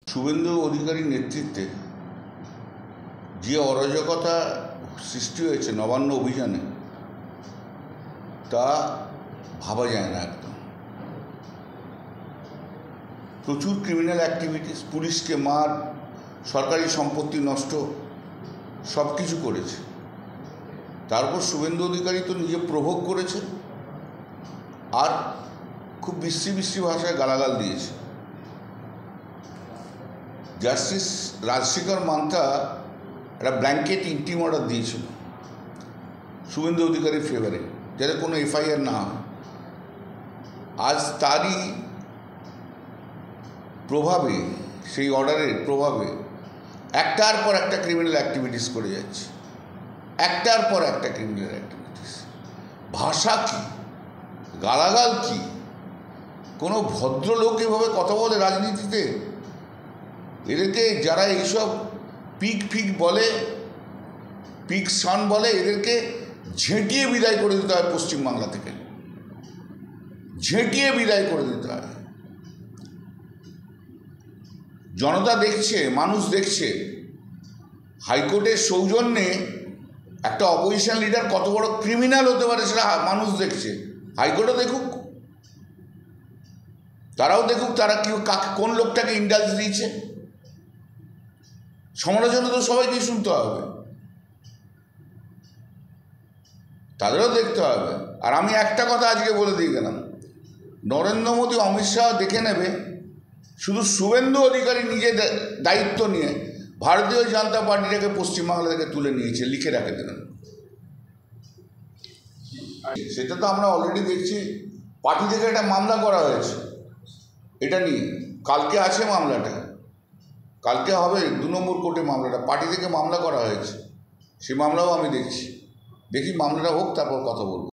শুভেন্দু অধিকারীর নেতৃত্বে যে অরাজকতা সৃষ্টি হয়েছে নবান্ন অভিযানে তা ভাবা যায় না একদম। প্রচুর ক্রিমিনাল অ্যাক্টিভিটিস, পুলিশকে মার, সরকারি সম্পত্তি নষ্ট, সব কিছু করেছে। তারপর শুভেন্দু অধিকারী তো নিজে প্রভোগ করেছে আর খুব বিশ্রী বিশ্রী ভাষায় গালাগাল দিয়েছে। জাস্টিস রাজশেখর মান্থা একটা ব্ল্যাঙ্কেট ইন্টিম অর্ডার দিয়েছিল শুভেন্দু অধিকারীর ফেভারে, যাতে কোনো এফআইআর না হয়। আজ তারই প্রভাবে, সেই অর্ডারের প্রভাবে একটার পর একটা ক্রিমিনাল অ্যাক্টিভিটিস করে যাচ্ছে, একটার পর একটা ক্রিমিনাল অ্যাক্টিভিটিস। ভাষা কি, গালাগাল কি? কোনো ভদ্রলোক এভাবে কথা বলে রাজনীতিতে? এদেরকে যারা এইসব পিক বলে, পিক সন বলে, এদেরকে ঝেঁটিয়ে বিদায় করে দিতে হয় পশ্চিমবাংলা থেকে, ঝেঁটিয়ে বিদায় করে দিতে হয়। জনতা দেখছে, মানুষ দেখছে, হাইকোর্টের সৌজন্যে একটা অপোজিশন লিডার কত বড় ক্রিমিনাল হতে পারে সেটা মানুষ দেখছে। হাইকোর্টও দেখুক, তারাও দেখুক তারা কি কোন লোকটাকে ইন্ডালজ দিয়েছে। সমালোচনা তো সবাইকেই শুনতে হবে, তাদেরও দেখতে হবে। আর আমি একটা কথা আজকে বলে দিয়ে গেলাম, নরেন্দ্র মোদী, অমিত শাহ দেখে নেবে, শুধু শুভেন্দু অধিকারী নিজে দায়িত্ব নিয়ে ভারতীয় জনতা পার্টিটাকে পশ্চিমবাংলা থেকে তুলে নিয়েছে, লিখে রাখে দেবেন। সেটা তো আমরা অলরেডি দেখছি। পার্টি থেকে একটা মামলা করা হয়েছে এটা নিয়ে, কালকে আছে মামলাটা, কালকে হবে 2 নম্বর কোর্টে মামলাটা। পার্টি থেকে মামলা করা হয়েছে, সেই মামলাও আমি দেখছি। দেখি মামলাটা হোক, তারপর কথা বলবো।